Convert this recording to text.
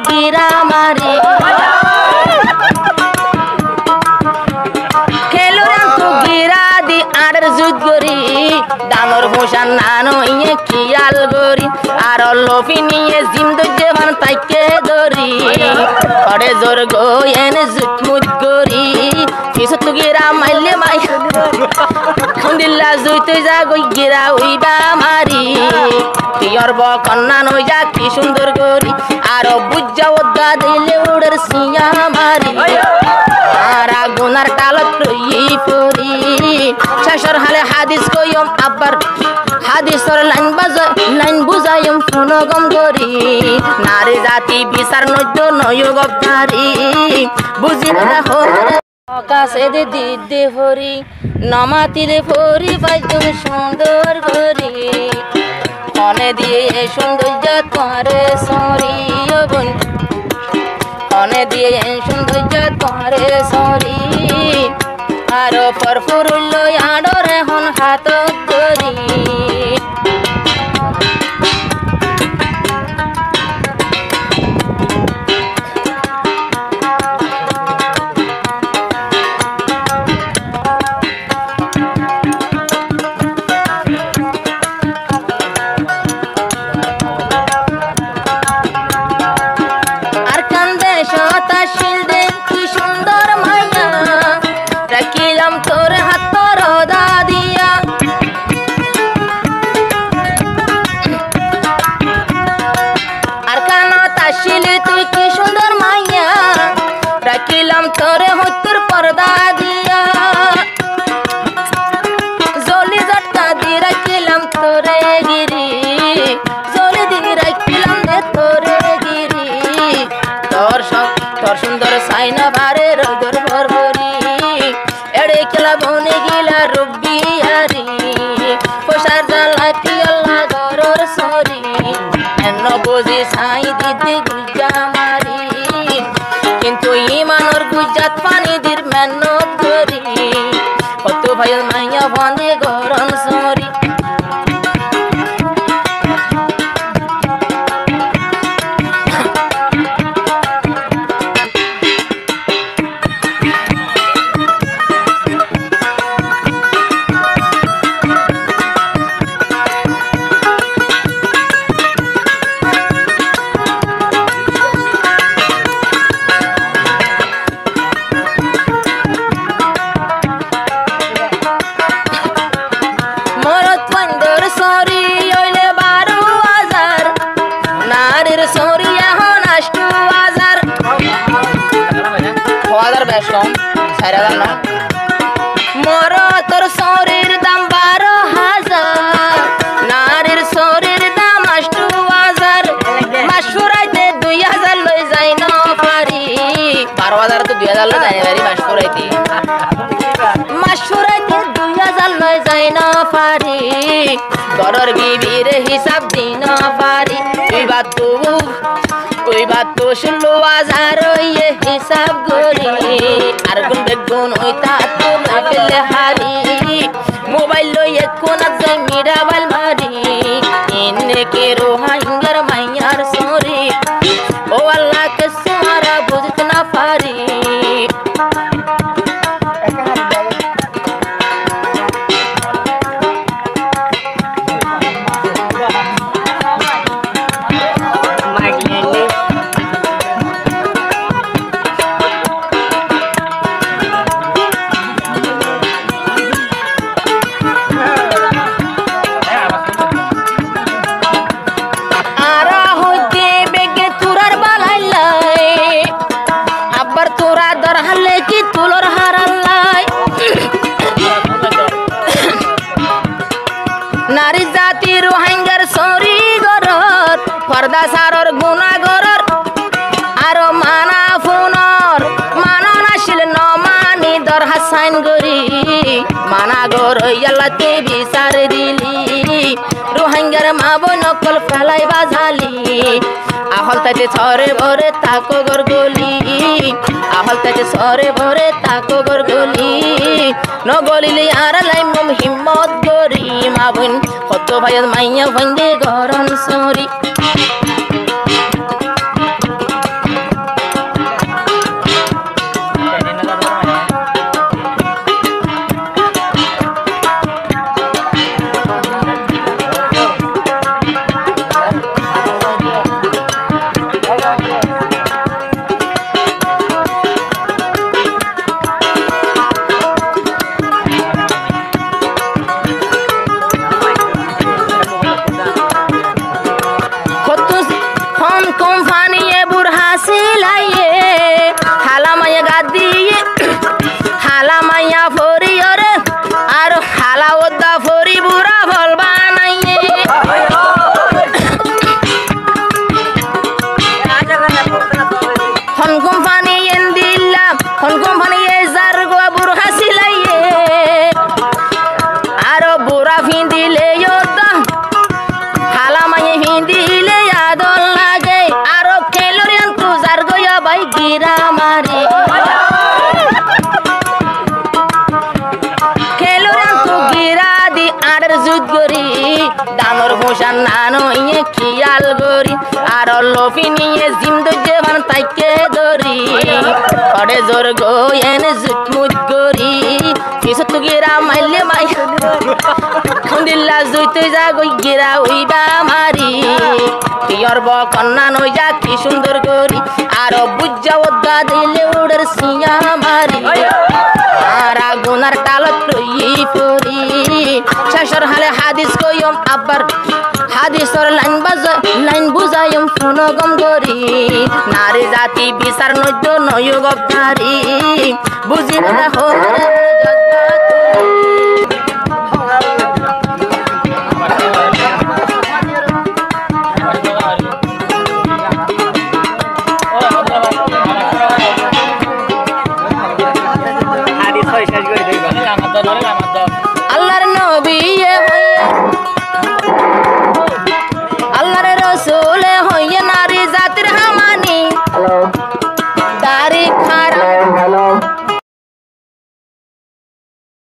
গিরা মারি খেলুরাম তো গিরা দি আড়ের জুত গরি ডাঙর ভূষণ নানো ইয়ে খিয়াল গরি আর লফি নিয়ে জিন্দ জবান তাইকে ধরি করে জোর গো এনে জুত মুত গরি কিছু তো গিরা মাইলে মাই দিল্লা জুইতে যা গই গিরা উইবা মারি পিয়র ব কন্যা নই যা কি সুন্দর গরি আর বুঝা ওদা দিলে উড়ের সিয়া মারি আর আগুনার টালত রই পরি শেষর হালে হাদিস কইম আবার হাদিসর লাইন বুঝাইম ফোনগম গরি নারী জাতি বিচার নদ্য নয়গবধারি বুঝি রাখো আকাশে দিদি হরি নমাতিরে ভরি পাইজম সুন্দর গরি মনে দিয়ে সৌন্দর্য তোমারে সরি বোন মনে দিয়ে সৌন্দর্য তোমারে সরি আর পরপুরুল আডরে হন হাত গরি সুন্দর সাইনা ভারে রোদর ভরভরি এড়ে খেলা বনে গিলা রব্বি হারি পোষার জ্বালা পিয়াল্লা গরর সরি এন্ন বুঝি সাই দিদি গুজা মারি কিন্তু ইমানর গুজাত পানি দির মেহনত করি কত ভাই মাইয়া বন্দে গরম সরি মোর তোর শরীর দাম 12,000 নারীর শরীর দাম 8,000 মাসুরাইতে 2,000 লই যাই না পারি 12,000 তো 2,000 লই যাই পারি মাসুরাইতে 2,000 লই যাই না পারি গরর বিবির হিসাব দিন পারি ওই বাত তো 16,000 ইয়ে হিসাব করি আর গুণ বেগুন ওই তা তো না পেলে হারি মোবাইল লইয়ে কোন যাই মিরাবাইল মারি ইন্নে কে রোহাঙ্গার মাইয়ার সরি ও আল্লাহ কে সারা বুঝতে না পারি নারী জাতি রোহিঙ্গার সরি গরর পর্দা সারর গুনা গরর আর মানা ফোনর মানা নাছিল নমানি দর হাসাইন গরি মানা গর ইয়াল্লাতে বিচার দিলি রোহিঙ্গার মা বই নকল ফেলাই বাজালি আহল তাতে ছরে ভরে তাকো গরগলি আহল তাতে ছরে ভরে তাকো গরগলি নগলিলে আর লাইম হিম্মত গরি মা বোন কত ভাইয়াত মাইয়া ভাঙ্গে গরম সরি কোম্পানিয়ে বুড়হা সিলাইয়ে হালামাইয়া গাদিয়ে হালামাইয়া ফরি ওরে আর হালা ওদা ফরি বুড়া ফল বানাইয়ে হন কোম্পানি এন্দিল্লা হন কোম্পানি যার গো বুড়হা সিলাইয়ে আর বুড়া ফিন্দিলে ওদা হালামাইয়ে ফিন্দিলে আদল লাগে আর খেলোরিয়ান তু যার গয়া বাই গিরা মারি ডাঙর ভূষণ নানো ইয়ে খিয়াল গরি আর লোফি নিয়ে জিন্দু জেবান তাইকে দরি পড়ে জোর গো এনে জুতমুত গরি কিছু তু গিরা মাইলে মাই খুন্দিল্লা জুইতে যা গই গিরা উইবা মারি কিয়র ব কন্যা নই যা কি সুন্দর গরি আর বুজ্জা ওদা দিলে উড়ের সিয়া মারি আর আগুনার টালত লই পরি শেষর হালে হাদিস কইম আবার হাদিসর লাইন বুঝাইম ফোন গম গরি নারী জাতি বিচার নৈদ্য নয় গপ্তারি বুঝি না হরে শেষ করে দেই